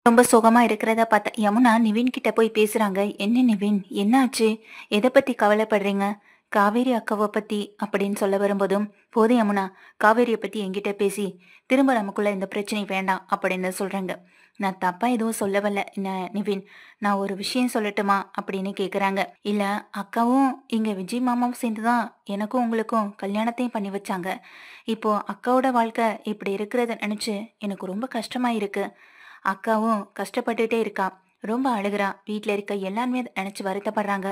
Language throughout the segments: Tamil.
ரொம்ப சோகமா இருக்கிறத பார்த்த யமுனா நிவின் கிட்ட போய் பேசுறாங்க. என்ன நிவின், என்னாச்சு? எதை பத்தி கவலைப்படுறீங்க? காவேரி அக்காவை பத்தி அப்படின்னு சொல்ல வரும்போதும், போதும் யமுனா, காவேரியை பத்தி என்கிட்ட பேசி திரும்ப நமக்குள்ள இந்த பிரச்சனை வேண்டாம் அப்படின்னு சொல்றாங்க. நான் தப்பா எதுவும் சொல்ல வரல நிவின், நான் ஒரு விஷயம் சொல்லட்டுமா அப்படின்னு கேக்குறாங்க. இல்ல, அக்காவும் இங்க விஜய் மாமாவும் சேர்ந்துதான் எனக்கும் உங்களுக்கும் கல்யாணத்தையும் பண்ணி வச்சாங்க. இப்போ அக்காவோட வாழ்க்கை இப்படி இருக்கிறத நினைச்சு எனக்கு ரொம்ப கஷ்டமா இருக்கு. அக்காவும் கஷ்டப்பட்டுட்டே இருக்கா. ரொம்ப அழுகுறா. வீட்ல இருக்க எல்லாருமே அத நெனச்சு வருத்தப்படுறாங்க.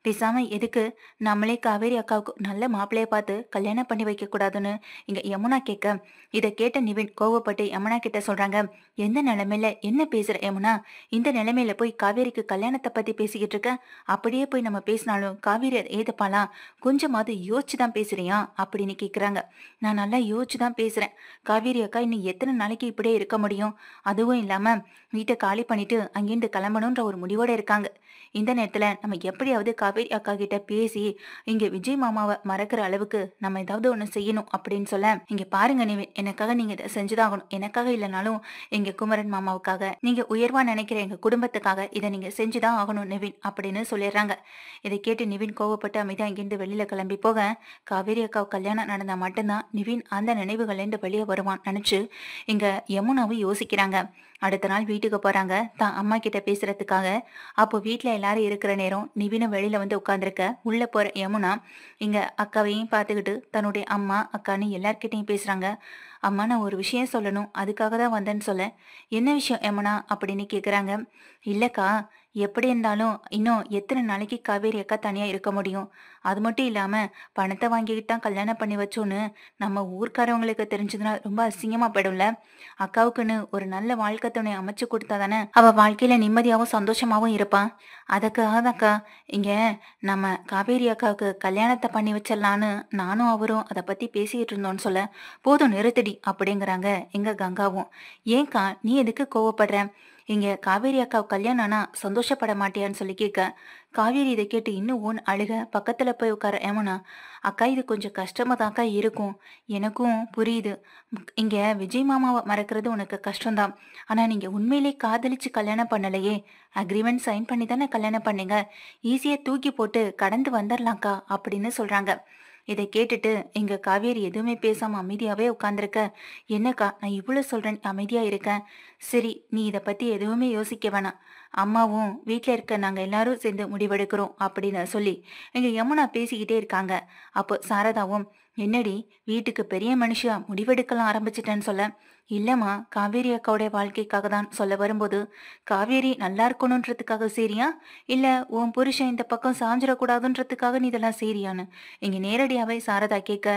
பேசாம எதுக்கு நம்மளே காவேரி அக்காவுக்கு நல்ல மாப்பிள்ளைய பார்த்து கல்யாணம் பண்ணி வைக்க கூடாதுன்னு இங்க யமுனா கேட்க, இத கேட்ட நிவின் கோவப்பட்டு யமுனா கிட்ட சொல்றாங்க. எந்த நிலைமையில என்ன பேசுற யமுனா? இந்த நிலைமையில போய் காவேரிக்கு கல்யாணத்த பத்தி பேசிக்கிட்டு இருக்க? அப்படியே போய் நம்ம பேசினாலும் காவேரி அத ஏத்துப்பாளா? கொஞ்சமாவது யோசிச்சு தான் பேசுறியா? அப்படின்னு கேக்குறாங்க. நான் நல்லா யோசிச்சு தான் பேசுறேன். காவேரி அக்கா இன்னும் எத்தன நாளைக்கு இப்படியே இருக்க முடியும்? அதுவும் இல்லாம வீட்டை காலி பண்ணிட்டு அங்கிருந்து கிளம்பணுன்ற ஒரு முடிவோட இருக்காங்க. இந்த நேரத்துல நம்ம எப்படியாவது காவேரி அக்கா கிட்ட பேசி இங்க விஜய் மாமாவை மறக்கிற அளவுக்கு நம்ம ஏதாவது ஒண்ணு செய்யணும் அப்படின்னு சொல்ல, இங்க பாருங்க நிவின், எனக்காக நீங்க இதை செஞ்சுதான் ஆகணும். எனக்காக இல்லைனாலும் எங்க குமரன் மாமாவுக்காக, நீங்க உயர்வா நினைக்கிற எங்க குடும்பத்துக்காக இதை நீங்க செஞ்சுதான் ஆகணும் நிவின் அப்படின்னு சொல்லிடுறாங்க. இதை கேட்டு நிவின் கோவப்பட்டு அமைதியா இங்கிருந்து வெளியில கிளம்பி போக, காவேரி அக்கா கல்யாணம் நடந்தா மட்டும்தான் நிவின் அந்த நினைவுகள்ல இருந்து வெளியே வருவான் நினைச்சு இங்க யமுனாவும் யோசிக்கிறாங்க. அடுத்த நாள் வீட்டுக்கு போறாங்க தான் அம்மா கிட்ட பேசுறதுக்காக. அப்போ வீட்ல எல்லாரும் இருக்கிற நேரம் நிவினும் வெளியில வந்து உட்கார்ந்திருக்க, உள்ள போற யமுனா இங்க அக்காவையும் பார்த்துக்கிட்டு தன்னுடைய அம்மா அக்கான்னு எல்லார்கிட்டையும் பேசுறாங்க. அம்மா, நான் ஒரு விஷயம் சொல்லணும், அதுக்காக தான் வந்தேன்னு சொல்ல. என்ன விஷயம் யமுனா அப்படின்னு கேக்குறாங்க. இல்லக்கா, எப்படி இருந்தாலும் இன்னும் எத்தனை நாளைக்கு காவேரி அக்கா தனியா இருக்க முடியும்? அது மட்டும் இல்லாம பணத்தை வாங்கிக்கிட்டு தான் கல்யாணம் பண்ணி வச்சோன்னு நம்ம ஊர்க்காரவங்களுக்கு தெரிஞ்சதுன்னா ரொம்ப அசிங்கமா போயிடும்ல. அக்காவுக்குன்னு ஒரு நல்ல வாழ்க்கை துணை அமைச்சு கொடுத்தா தானே அவ வாழ்க்கையில நிம்மதியாவும் சந்தோஷமாவும் இருப்பான். அதுக்காக தான் அக்கா இங்க நம்ம காவேரி அக்காவுக்கு கல்யாணத்தை பண்ணி வச்சிடலான்னு நானும் அவரும் அதை பத்தி பேசிக்கிட்டு இருந்தோம்னு சொல்ல, போதும் நிறுத்தடி அப்படிங்கிறாங்க எங்க கங்காவும். ஏன்க்கா நீ எதுக்கு கோவப்படுற? இங்க காவேரி அக்காவு கல்யாணம் ஆனா சந்தோஷப்பட மாட்டியான்னு சொல்லி கேட்க, காவேரி இதை கேட்டு இன்னும் ஓன் அழுக பக்கத்துல போய் உட்கார ஏமனா, அக்கா இது கொஞ்சம் கஷ்டமா தான்க்கா இருக்கும், எனக்கும் புரியுது. இங்க விஜய் மாமாவை மறக்கிறது உனக்கு கஷ்டம்தான். ஆனா நீங்க உண்மையிலே காதலிச்சு கல்யாணம் பண்ணலையே, அக்ரிமெண்ட் சைன் பண்ணி தானே கல்யாணம் பண்ணீங்க. ஈஸியா தூக்கி போட்டு கடந்து வந்துடலாம்க்கா அப்படின்னு சொல்றாங்க. இதை கேட்டுட்டு இங்க காவேரி எதுவுமே பேசாம அமைதியாவே உட்கார்ந்திருக்க. என்னக்கா நான் இவ்வளவு சொல்றேன் அமைதியா இருக்கேன். சரி, நீ இதை பத்தி எதுவுமே யோசிக்க வேணாம். அம்மாவும் வீட்ல இருக்க நாங்க எல்லாரும் சேர்ந்து முடிவெடுக்கிறோம் அப்படின்னு சொல்லி இங்க யமுனா பேசிக்கிட்டே இருக்காங்க. அப்போ சாரதாவும், என்னடி வீட்டுக்கு பெரிய மனுஷியா முடிவெடுக்கலாம் ஆரம்பிச்சிட்டேன்னு சொல்ல, இல்லம்மா காவேரி அக்காவுடைய வாழ்க்கைக்காக தான் சொல்ல வரும்போது, காவேரி நல்லா இருக்கணுன்றதுக்காக சரியா, இல்ல உன் புருஷன் இந்த பக்கம் சாஞ்சிடக்கூடாதுன்றதுக்காக நீ இதெல்லாம் சரியான்னு இங்க நேரடியாவே சாரதா கேட்க,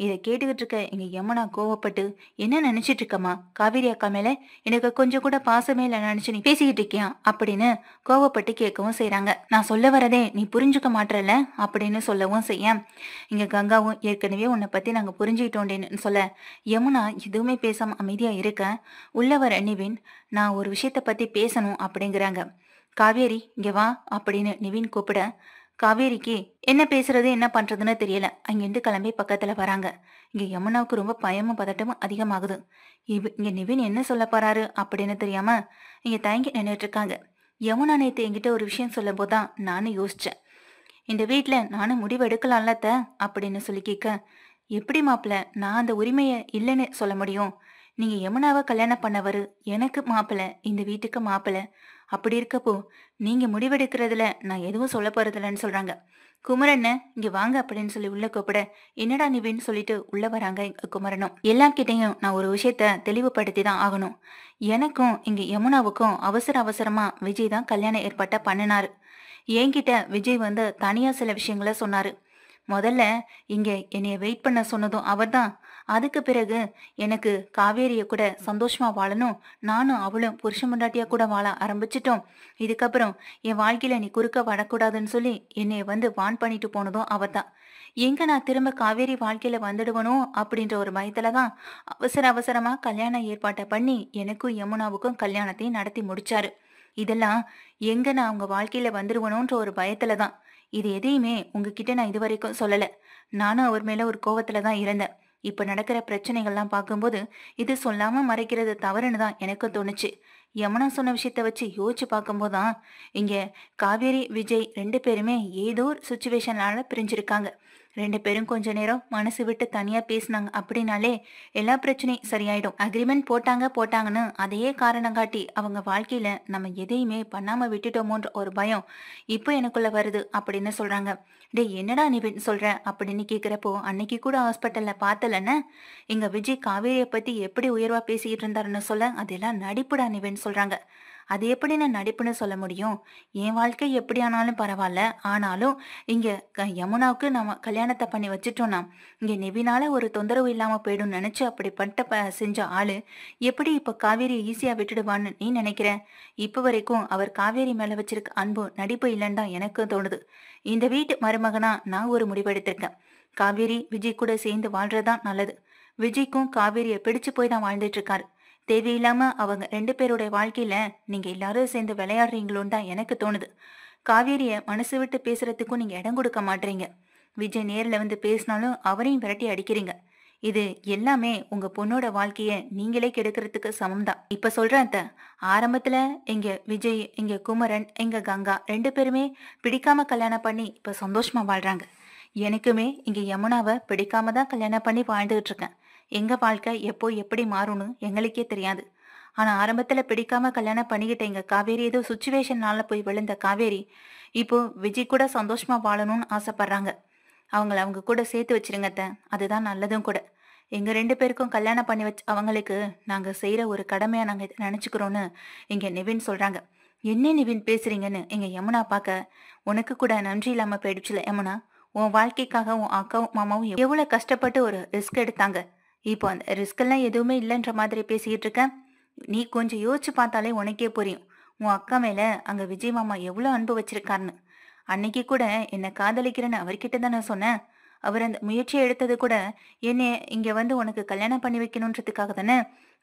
இதை கேட்டுக்கிட்டு இருக்க இங்க யமுனா கோவப்பட்டு, என்ன நினைச்சிட்டு இருக்கம்மா காவேரி அக்கா மேல எனக்கு கொஞ்சம் கூட பாசமே இல்லை நினைச்சு நீ பேசிக்கிட்டு இருக்கியா அப்படின்னு கோவப்பட்டு கேட்கவும் செய்றாங்க. நான் சொல்ல வரதே நீ புரிஞ்சுக்க மாட்டல அப்படின்னு சொல்லவும் செய்ய, இங்க கங்காவும் ஏற்கனவே உன்னை பத்தி நாங்க புரிஞ்சுக்கிட்டோண்டேன்னு சொல்ல, யமுனா எதுவுமே பேசாம அமைதியா இருக்க, உள்ள வர நிவின், நான் ஒரு விஷயத்த பத்தி பேசணும் அப்படிங்கிறாங்க. காவேரி இங்க வா அப்படின்னு நிவின் கூப்பிட, காவேரிக்கு என்ன பேசுறது என்ன பண்றதுன்னு தெரியல. அங்கிருந்து கிளம்பி பக்கத்துல வராங்க. இங்க யமுனாவுக்கு ரொம்ப பயமும் பதட்டமும் அதிகமாகுது. இங்க நிவின் என்ன சொல்ல போறாரு அப்படின்னு தெரியாம இங்க தயங்கி நின்றுட்டு இருக்காங்க. யமுனா நேத்து என்கிட்ட ஒரு விஷயம் சொல்லும் போதுதான் நானும் யோசிச்சேன். இந்த வீட்ல நானும் முடிவு எடுக்கலாம்ல அத்தை அப்படின்னு சொல்லி கேட்க, எப்படி மாப்பிள நான் அந்த உரிமையை இல்லைன்னு சொல்ல முடியும்? நீங்க யமுனாவை கல்யாணம் பண்ணவரு எனக்கு மாப்பிள, இந்த வீட்டுக்கு மாப்பிள. அப்படி இருக்கப்போ நீங்க முடிவெடுக்கிறதுல நான் எதுவும் சொல்ல போறதில்லன்னு சொல்றாங்க. குமரண்ண இங்க வாங்க அப்படின்னு சொல்லி உள்ள கூப்பிட, என்னடா நிவின்னு சொல்லிட்டு உள்ள வராங்க எங்க குமரனும். எல்லார்கிட்டையும் நான் ஒரு விஷயத்த தெளிவுபடுத்தி தான் ஆகணும். எனக்கும் இங்க யமுனாவுக்கும் அவசர அவசரமா விஜய் தான் கல்யாண ஏற்பாட்டை பண்ணினாரு. என்கிட்ட விஜய் வந்து தனியா சில விஷயங்கள சொன்னாரு. முதல்ல இங்க என்னைய வெயிட் பண்ண சொன்னதும் அவர்தான். அதுக்கு பிறகு எனக்கு காவேரிய கூட சந்தோஷமா வாழணும், நானும் அவளும் புருஷ முண்டாட்டியா கூட வாழ ஆரம்பிச்சிட்டோம். இதுக்கப்புறம் என் வாழ்க்கையில நீ குறுக்க வரக்கூடாதுன்னு சொல்லி என்னைய வந்து வான் பண்ணிட்டு போனதும் அவர்தான். எங்க நான் திரும்ப காவேரி வாழ்க்கையில வந்துடுவனோ அப்படின்ற ஒரு பயத்துலதான் அவசர அவசரமா கல்யாண ஏற்பாட்டை பண்ணி எனக்கும் யமுனாவுக்கும் கல்யாணத்தையும் நடத்தி முடிச்சாரு. இதெல்லாம் எங்க நான் உங்க வாழ்க்கையில வந்துருவனோன்ற ஒரு பயத்துலதான். இது எதையுமே உங்ககிட்ட நான் இதுவரைக்கும் சொல்லல. நானும் அவர் மேல ஒரு கோவத்துல தான் இருந்தேன். இப்ப நடக்கிற பிரச்சனைகள்லாம் பார்க்கும்போது இது சொல்லாம மறைக்கிறது தவறுன்னு தான் எனக்கும் தோணுச்சு. யமுனா சொன்ன விஷயத்த வச்சு யோசிச்சு பார்க்கும்போதுதான் இங்க காவேரி விஜய் 2 பேருமே ஏதோ ஒரு சுச்சுவேஷனால பிரிஞ்சிருக்காங்க. 2 பேரும் கொஞ்ச நேரம் மனசு விட்டு தனியா பேசினாங்க அப்படின்னாலே எல்லா பிரச்சனையும் சரியாயிடும். அக்ரிமெண்ட் போட்டாங்கன்னு அதையே காரணம் காட்டி அவங்க வாழ்க்கையில நம்ம எதையுமே பண்ணாம விட்டுட்டோமோன்ற ஒரு பயம் இப்போ எனக்குள்ள வருது அப்படின்னு சொல்றாங்க. டேய் என்னடா நிவின் சொல்ற அப்படின்னு கேக்குறப்போ, அன்னைக்கு கூட ஹாஸ்பிட்டல்ல பார்த்தலன்னு எங்க விஜய் காவேரியை பத்தி எப்படி உயர்வா பேசிக்கிட்டு இருந்தாருன்னு சொல்ல, அதெல்லாம் நடிப்புடா நிவின் சொல்றாங்க. அது எப்படி நான் நடிப்புன்னு சொல்ல முடியும்? என் வாழ்க்கை எப்படி ஆனாலும் பரவாயில்ல. ஆனாலும் இங்க யமுனாவுக்கு நம்ம கல்யாணத்தை பண்ணி வச்சுட்டோம்னா இங்க நிவினால ஒரு தொந்தரவு இல்லாம போயிடும்னு நினைச்சு அப்படிப்பட்ட செஞ்ச ஆளு எப்படி இப்ப காவேரி ஈஸியா விட்டுடுவான்னு நீ நினைக்கிற? இப்ப வரைக்கும் அவர் காவேரி மேல வச்சிருக்க அன்பு நடிப்பு இல்லைன்னு தான் எனக்கு தோணுது. இந்த வீட்டு மருமகனா நான் ஒரு முடிவெடுத்திருக்கேன். காவேரி விஜய் கூட சேர்ந்து வாழ்றதுதான் நல்லது. விஜய்க்கும் காவேரியை பிடிச்சு போய் தான் வாழ்ந்துட்டு இருக்காரு. தேவையில்லாம அவங்க 2 பேருடைய வாழ்க்கையில நீங்க எல்லாரும் சேர்ந்து விளையாடுறீங்களோன்னு தான் எனக்கு தோணுது. காவேரிய மனசு விட்டு பேசுறதுக்கும் நீங்க இடம் கொடுக்க மாட்டீங்க. விஜய் நேர்ல வந்து பேசினாலும் அவரையும் விரட்டி அடிக்கிறீங்க. இது எல்லாமே உங்க பொண்ணோட வாழ்க்கைய நீங்களே கெடுக்கிறதுக்கு சமம்தான். இப்ப சொல்றேன் அத்த. ஆரம்பத்துல எங்க விஜய், எங்க குமரன், எங்க கங்கா 2 பேருமே பிடிக்காம கல்யாணம் பண்ணி இப்ப சந்தோஷமா வாழ்றாங்க. எனக்குமே இங்க யமுனாவை பிடிக்காம தான் கல்யாணம் பண்ணி வாழ்ந்துகிட்டு இருக்கேன். எங்க வாழ்க்கை எப்போ எப்படி மாறும்னு எங்களுக்கே தெரியாது. ஆனா ஆரம்பத்துல பிடிக்காம கல்யாணம் பண்ணிக்கிட்ட எங்க காவேரி ஏதோ சுச்சுவேஷன்னால போய் விழுந்த காவேரி இப்போ விஜய் கூட சந்தோஷமா வாழணும்னு ஆசைப்படுறாங்க. அவங்கள அவங்க கூட சேர்த்து வச்சிருங்க அத்தை. அதுதான் நல்லதும் கூட. எங்க 2 பேருக்கும் கல்யாணம் பண்ணி வச்சு அவங்களுக்கு நாங்க செய்யற ஒரு கடமையா நாங்க இதை நினைச்சுக்கிறோன்னு எங்க நிவின் சொல்றாங்க. என்ன நிவின் பேசுறீங்கன்னு எங்க யமுனா பார்க்க, உனக்கு கூட நன்றி இல்லாம போயிடுச்சுல யமுனா. உன் வாழ்க்கைக்காக உன் அக்காவும் மாமாவும் எவ்வளவு கஷ்டப்பட்டு ஒரு ரிஸ்க் எடுத்தாங்க. இப்போ அந்த ரிஸ்க் எல்லாம் எதுவுமே இல்லைன்ற மாதிரி பேசிக்கிட்டு இருக்க. நீ கொஞ்சம் யோசிச்சு பார்த்தாலே உனக்கே புரியும். உன் அக்கா மேல அங்க விஜய் மாமா எவ்வளவு அன்பு வச்சிருக்காருன்னு. அன்னைக்கு கூட என்ன காதலிக்கிறேன்னு அவர்கிட்ட தானே சொன்னேன். அவர் அந்த முயற்சியை எடுத்தது கூட என்னை இங்க வந்து உனக்கு கல்யாணம் பண்ணி வைக்கணுன்றதுக்காக தானே.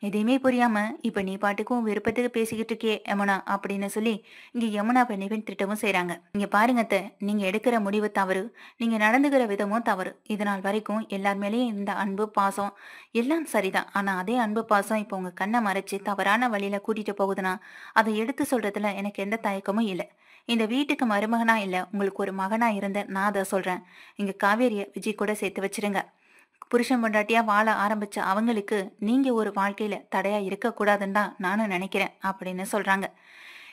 எதையுமே புரியாம இப்ப நீ பாட்டுக்கும் விருப்பத்துக்கு பேசிக்கிட்டு இருக்கே யமுனா அப்படின்னு சொல்லி இங்க யமுனாவை நிவின் திட்டமும் செய்றாங்க. இங்க பாருங்க அத்தை, நீங்க எடுக்கிற முடிவு தவறு. நீங்க நடந்துக்கிற விதமும் தவறு. இது நாள் வரைக்கும் எல்லார் மேலேயும் இந்த அன்பு பாசம் எல்லாம் சரிதான். ஆனா அதே அன்பு பாசம் இப்போ உங்க கண்ணை மறைச்சு தவறான வழியில கூட்டிட்டு போகுதுன்னா அதை எடுத்து சொல்றதுல எனக்கு எந்த தயக்கமும் இல்லை. இந்த வீட்டுக்கு மருமகனா இல்ல உங்களுக்கு ஒரு மகனா இருந்த நான் அதை சொல்றேன். இங்க காவேரிய விஜய் கூட சேர்த்து வச்சிருங்க. புருஷன் பொண்டாட்டியா வாழ ஆரம்பிச்ச அவங்களுக்கு நீங்க ஒரு வாழ்க்கையில தடையா இருக்கக்கூடாதுன்னு தான் நானும் நினைக்கிறேன் அப்படின்னு சொல்றாங்க.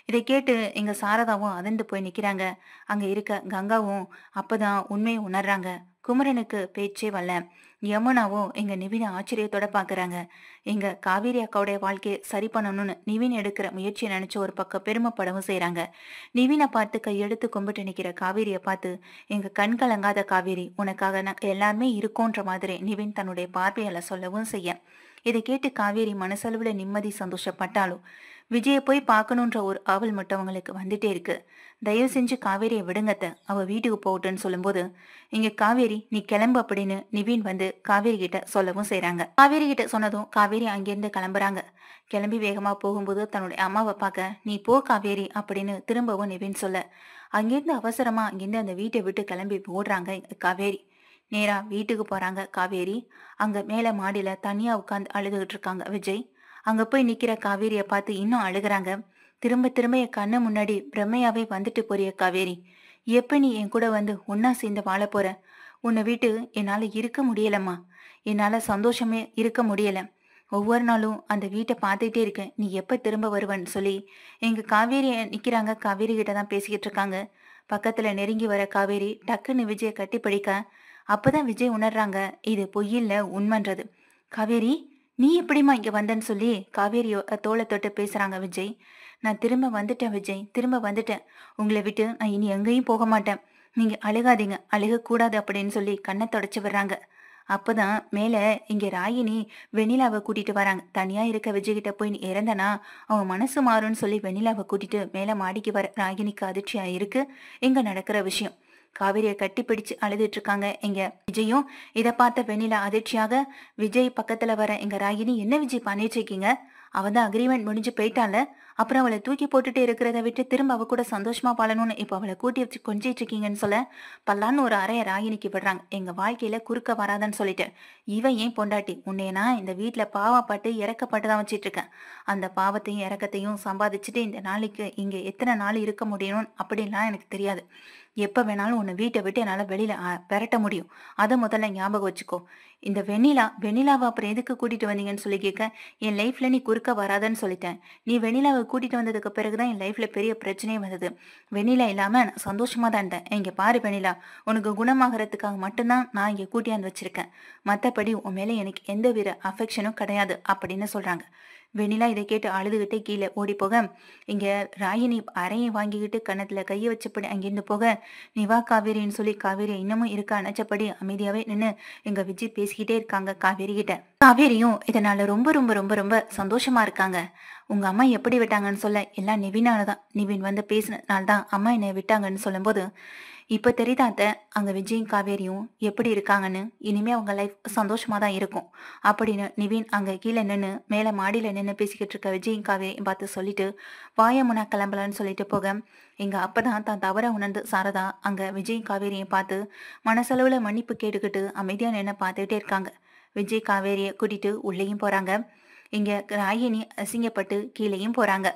இதை கேட்டு எங்க சாரதாவும் அதிர்ந்து போய் நிக்கிறாங்க. அங்க இருக்க கங்காவும் அப்பதான் உண்மையை உணர்றாங்க. குமரனுக்கு பேச்சே வரல. யமுனாவும் எங்க நிவினை ஆச்சரியத்தோட பாக்குறாங்க. எங்க காவேரி அக்காவுடைய வாழ்க்கையை சரி பண்ணணும்னு நிவின் எடுக்கிற முயற்சியை நினைச்சு ஒரு பக்கம் பெருமைப்படவும் செய்றாங்க. நிவினை பார்த்து கையெடுத்து கும்பிட்டு நிக்கிற காவேரியை பார்த்து, எங்க கண் கலங்காத காவேரி, உனக்காக நாங்க எல்லாருமே இருக்கோன்ற மாதிரி நிவின் தன்னுடைய பார்வையால சொல்லவும் செய்ய, இதை கேட்டு காவேரி மனசளவுல நிம்மதி சந்தோஷப்பட்டாலும் விஜயை போய் பார்க்கணுன்ற ஒரு ஆவல் மட்டும் அவங்களுக்கு வந்துட்டே இருக்கு. தயவு செஞ்சு காவேரியை விடுங்கத்த, அவ வீட்டுக்கு போகட்டுன்னு சொல்லும்போது, இங்க காவேரி நீ கிளம்பு அப்படின்னு நிவின் வந்து காவேரி கிட்ட சொல்லவும் செய்றாங்க. காவேரி கிட்ட சொன்னதும் காவேரி அங்கிருந்து கிளம்புறாங்க. கிளம்பி வேகமா போகும்போது தன்னுடைய அம்மாவை பார்க்க, நீ போ காவேரி அப்படின்னு திரும்பவும் நிவின் சொல்ல, அங்கிருந்து அவசரமா அங்கிருந்து அந்த வீட்டை விட்டு கிளம்பி ஓடுறாங்க காவேரி. நேரா வீட்டுக்கு போறாங்க காவேரி. அங்க மேல மாடியில தனியா உட்கார்ந்து அழுதுகிட்டு இருக்காங்க விஜய். அங்க போய் நிக்கிற காவேரியை பார்த்து இன்னும் அழுகுறாங்க. திரும்ப திரும்ப என் கண்ணு முன்னாடி பிரம்மையாவே வந்துட்டு போறிய காவேரி. எப்ப நீ என் கூட வந்து ஒன்னா சேர்ந்து வாழ போற? உன்னை விட்டு என்னால இருக்க முடியலம்மா. என்னால சந்தோஷமே இருக்க முடியல. ஒவ்வொரு நாளும் அந்த வீட்டை பார்த்துட்டே இருக்கேன். நீ எப்ப திரும்ப வருவன்னு சொல்லி எங்க காவேரி நிக்கிறாங்க. காவேரி கிட்ட தான் பேசிக்கிட்டு இருக்காங்க. பக்கத்துல நெருங்கி வர காவேரி டக்குன்னு விஜய கட்டி பிடிக்க, அப்பதான் விஜய் உணர்றாங்க இது பொய்யில்ல உண்மைன்றது. காவேரி, நீ எப்படிம்மா இங்க வந்தன்னு சொல்லி காவேரியோ தோளை தொட்டு பேசுறாங்க விஜய். நான் திரும்ப வந்துட்டேன் விஜய், திரும்ப வந்துட்டேன். உங்களை விட்டு நான் இனி எங்கேயும் போக மாட்டேன். நீங்க அழுகாதீங்க, அழுகக்கூடாது அப்படின்னு சொல்லி கண்ணை தொடச்சு வர்றாங்க. அப்பதான் மேல இங்க ராகினி வெண்ணிலாவை கூட்டிட்டு வராங்க. தனியா இருக்க விஜய் கிட்ட போய் நீ இறந்தனா அவன் மனசு மாறும்னு சொல்லி வெண்ணிலாவை கூட்டிட்டு மேல மாடிக்கு வர ராகினிக்கு அதிர்ச்சியா இருக்கு இங்க நடக்கிற விஷயம். காவேரியை கட்டி பிடிச்சு அழுதுட்டு இருக்காங்க எங்க விஜயும். இதை பார்த்த வெண்ணிலா அதிர்ச்சியாக, விஜய் பக்கத்துல வர எங்க ராகினி, என்ன விஜய் பண்ணிட்டு இருக்கீங்க? அவதான் அக்ரிமெண்ட் முடிஞ்சு போயிட்டால, அப்புறம் அவளை தூக்கி போட்டுட்டு இருக்கிறத விட்டு திரும்ப அவ கூட சந்தோஷமா வாழணும்னு இப்போ அவளை கூட்டி வச்சு கொஞ்சிட்டு இருக்கீங்கன்னு சொல்ல பல்லான்னு ஒரு அறைய ராகினிக்கு விடுறாங்க. எங்க வாழ்க்கையில குறுக்க வராதன்னு சொல்லிட்டு இவன் ஏன் பொண்டாட்டி உன்னைய நான் இந்த வீட்டுல பாவப்பட்டு இறக்கப்பட்டு தான் வச்சிட்டு இருக்கேன். அந்த பாவத்தையும் இறக்கத்தையும் சம்பாதிச்சுட்டு இந்த நாளைக்கு இங்க எத்தனை நாள் இருக்க முடியும் அப்படின்லாம் எனக்கு தெரியாது. எப்ப வேணாலும் உன்னை வீட்டை விட்டு என்னால வெளியில பெரட்ட முடியும். அதை முதல்ல ஞாபகம் வச்சுக்கோ. இந்த வெண்ணிலாவை அப்புறம் எதுக்கு கூட்டிட்டு வந்தீங்கன்னு சொல்லி கேட்க, என் லைஃப்ல நீ குறுக்க வராதன்னு சொல்லிட்டேன். நீ வெண்ணிலாவை கூட்டிட்டு வந்ததுக்கு பிறகுதான் என் லைஃப்ல பெரிய பிரச்சனையே வந்தது. வெண்ணிலா இல்லாம நான் சந்தோஷமா தான் இருந்தேன். இங்க பாரு வெண்ணிலா, உனக்கு குணமாகறதுக்காக மட்டும்தான் நான் இங்க கூட்டியாந்து வச்சிருக்கேன். மத்தபடி உன் மேல எனக்கு எந்த வித அஃபெக்ஷனும் கிடையாது அப்படின்னு சொல்றாங்க. வெண்ணிலா இதை கேட்டு அழுதுகிட்டே கீழே ஓடி போக, இங்க ராகினி அறையை வாங்கிக்கிட்டு கன்னத்துல கையை வச்சபடி அங்கிருந்து போக, நீ வா காவேரின்னு சொல்லி காவேரி இன்னமும் இருக்க அணைச்சபடி அமைதியாவே நின்னு எங்க விஜய் பேசிக்கிட்டே இருக்காங்க காவேரி கிட்ட. காவேரியும் இதனால ரொம்ப ரொம்ப ரொம்ப ரொம்ப சந்தோஷமா இருக்காங்க. உங்க அம்மா எப்படி விட்டாங்கன்னு சொல்ல எல்லாம் நிவினாலதான். நிவின் வந்து பேசினதுனால தான் அம்மா என்னை விட்டாங்கன்னு சொல்லும்போது, இப்ப தெரியுதா அத்தை, அங்க விஜயும் காவேரியும் எப்படி இருக்காங்கன்னு. இனிமே அவங்க லைஃப் சந்தோஷமா தான் இருக்கும் அப்படின்னு நிவின் அங்க கீழே நின்று மேல மாடியில நின்று பேசிக்கிட்டு இருக்க விஜயும் காவேரியும் பார்த்து சொல்லிட்டு வாயமுனா கிளம்பலான்னு சொல்லிட்டு போக, எங்க அப்பதான் தான் தவற உணர்ந்து சாரதா அங்க விஜயும் காவேரியும் பார்த்து மனசளவுல மன்னிப்பு கேட்டுக்கிட்டு அமைதியா நின்று பார்த்துக்கிட்டே இருக்காங்க. விஜய் காவேரியை கூட்டிட்டு உள்ளேயும் போறாங்க. இங்க ராகினி அசிங்கப்பட்டு கீழேயும் போறாங்க.